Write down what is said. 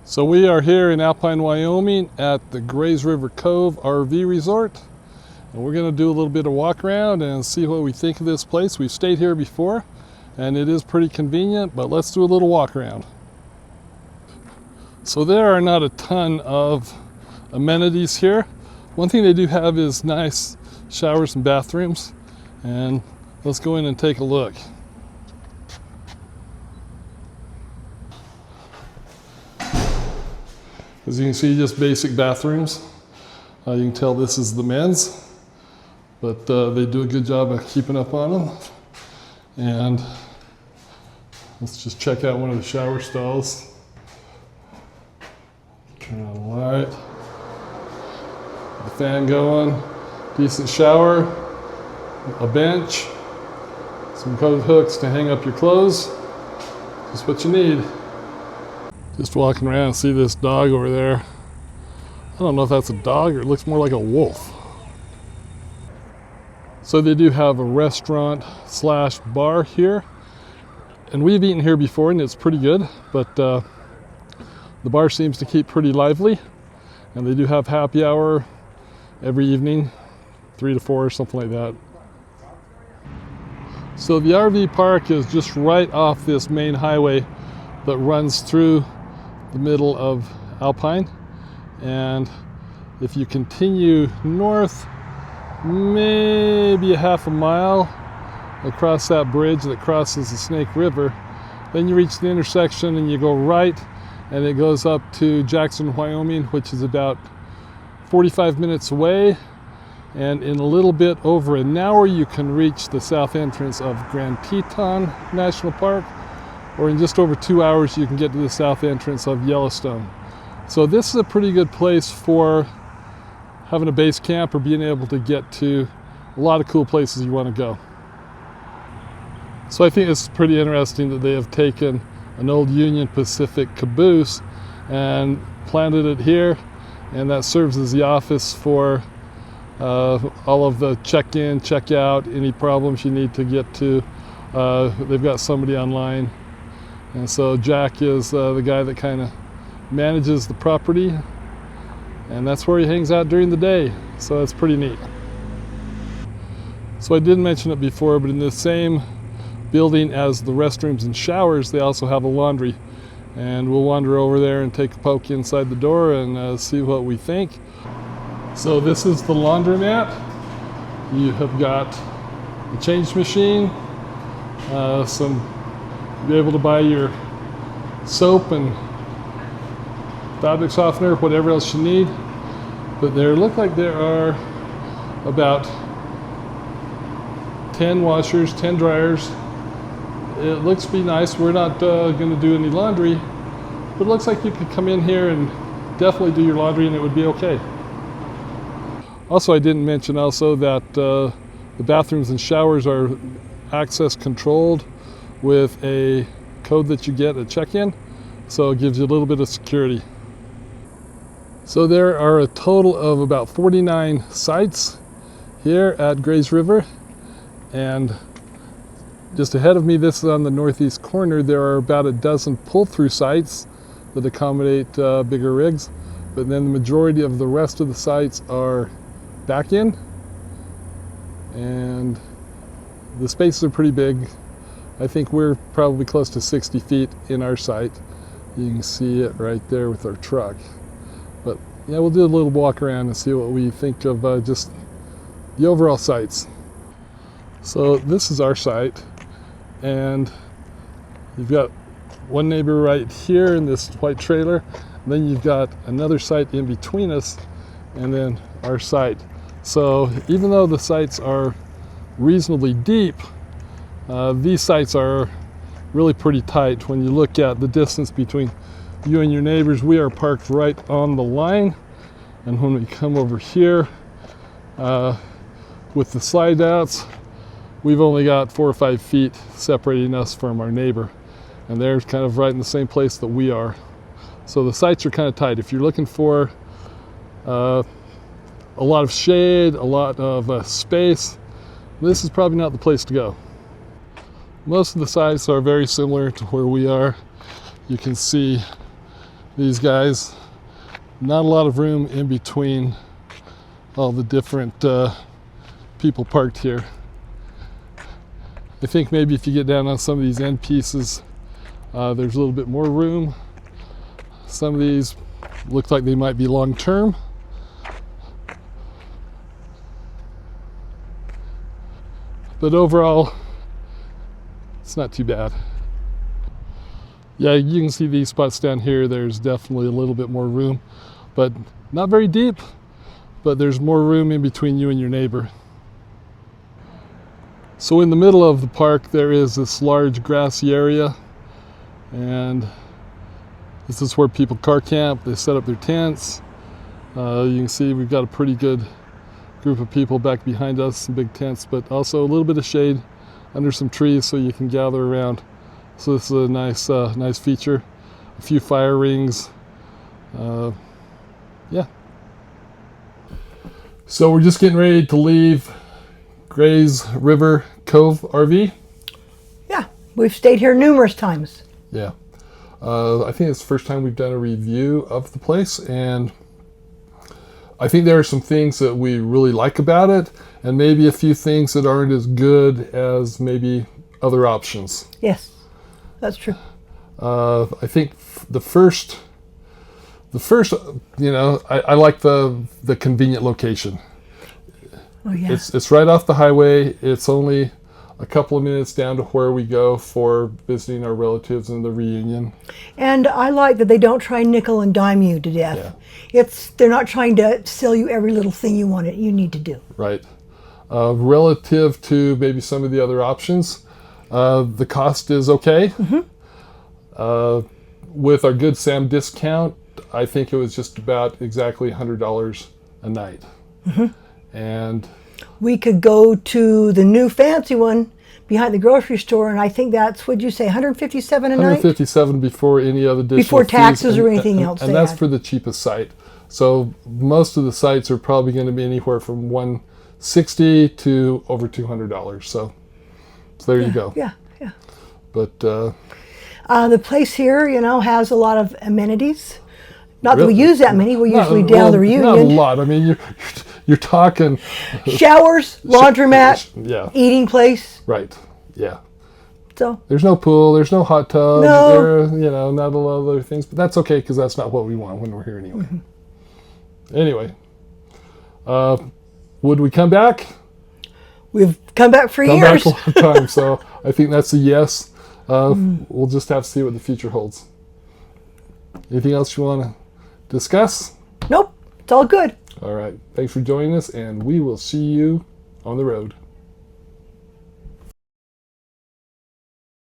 So we are here in Alpine, Wyoming at the River Cove RV Resort. And we're going to do a little bit of walk around and see what we think of this place. We've stayed here before and it is pretty convenient, but let's do a little walk around. So there are not a ton of amenities here. One thing they do have is nice showers and bathrooms, and let's go in and take a look. As you can see, just basic bathrooms. You can tell this is the men's, but they do a good job of keeping up on them. And let's just check out one of the shower stalls. Turn on the light. The fan going. Decent shower. A bench. Some coat hooks to hang up your clothes. Just what you need. Just walking around and see this dog over there. I don't know if that's a dog or it looks more like a wolf. So they do have a restaurant slash bar here. And we've eaten here before and it's pretty good, but the bar seems to keep pretty lively. And they do have happy hour every evening, 3 to 4 or something like that. So the RV park is just right off this main highway that runs through the middle of Alpine, and if you continue north maybe a half a mile across that bridge that crosses the Snake River, then you reach the intersection and you go right and it goes up to Jackson, Wyoming, which is about 45 minutes away, and in a little bit over an hour you can reach the south entrance of Grand Teton National Park, or in just over 2 hours you can get to the south entrance of Yellowstone. So this is a pretty good place for having a base camp or being able to get to a lot of cool places you want to go. So I think it's pretty interesting that they have taken an old Union Pacific caboose and planted it here, and that serves as the office for all of the check-in, check-out, any problems you need to get to. They've got somebody online. And so Jack is the guy that kind of manages the property, and that's where he hangs out during the day. So that's pretty neat. So I did mention it before, but in the same building as the restrooms and showers, they also have a laundry. And we'll wander over there and take a poke inside the door and see what we think. So this is the laundromat. You have got a change machine, you're able to buy your soap and fabric softener, whatever else you need. But there look like there are about 10 washers, 10 dryers. It looks to be nice. We're not going to do any laundry, but it looks like you could come in here and definitely do your laundry and it would be okay. Also, I didn't mention also that the bathrooms and showers are access controlled with a code that you get at check-in, so it gives you a little bit of security. So there are a total of about 49 sites here at Grays River, and just ahead of me, this is on the northeast corner, there are about a dozen pull-through sites that accommodate bigger rigs, but then the majority of the rest of the sites are back in, and the spaces are pretty big. I think we're probably close to 60 feet in our site. You can see it right there with our truck. But yeah, we'll do a little walk around and see what we think of just the overall sites. So this is our site, and you've got one neighbor right here in this white trailer, and then you've got another site in between us, and then our site. So even though the sites are reasonably deep, these sites are really pretty tight. When you look at the distance between you and your neighbors, we are parked right on the line. And when we come over here with the slide outs, we've only got 4 or 5 feet separating us from our neighbor. And they're kind of right in the same place that we are. So the sites are kind of tight. If you're looking for a lot of shade, a lot of space, this is probably not the place to go. Most of the sites are very similar to where we are. You can see these guys. Not a lot of room in between all the different people parked here. I think maybe if you get down on some of these end pieces, there's a little bit more room. Some of these look like they might be long-term. But overall, it's not too bad. Yeah, you can see these spots down here. There's definitely a little bit more room, but not very deep, but there's more room in between you and your neighbor. So in the middle of the park, there is this large grassy area, and this is where people car camp. They set up their tents. You can see we've got a pretty good group of people back behind us, some big tents, but also a little bit of shade under some trees so you can gather around. So this is a nice feature. A few fire rings. Yeah. So we're just getting ready to leave Gray's River Cove RV. Yeah, we've stayed here numerous times. Yeah. I think it's the first time we've done a review of the place, and I think there are some things that we really like about it, and maybe a few things that aren't as good as maybe other options. Yes, that's true. I think the first, I like the convenient location. Oh yeah. It's right off the highway. It's only a couple of minutes down to where we go for visiting our relatives in the reunion. And I like that they don't try and nickel and dime you to death. Yeah. They're not trying to sell you every little thing you need to do. Right. Relative to maybe some of the other options, the cost is okay. Mm-hmm. With our Good Sam discount, I think it was just about exactly $100 a night. Mm-hmm. And we could go to the new fancy one behind the grocery store, and I think that's, would you say, $157 a night? $157 before any other additional before taxes fees, or anything else. And that's for the cheapest site. So most of the sites are probably going to be anywhere from $160 to over $200. So there you go. Yeah, yeah. But the place here, has a lot of amenities. Not that we use that many. We're usually down the reunion. Not a lot. I mean, you're talking showers, laundromat, yeah, eating place. Right. Yeah. So there's no pool. There's no hot tub. No. Not a lot of other things. But that's okay because that's not what we want when we're here anyway. Mm-hmm. Anyway, would we come back? We've come back for years. Come back a lot of times. So I think that's a yes. We'll just have to see what the future holds. Anything else you want to discuss? Nope. It's all good. All right. Thanks for joining us, and we will see you on the road.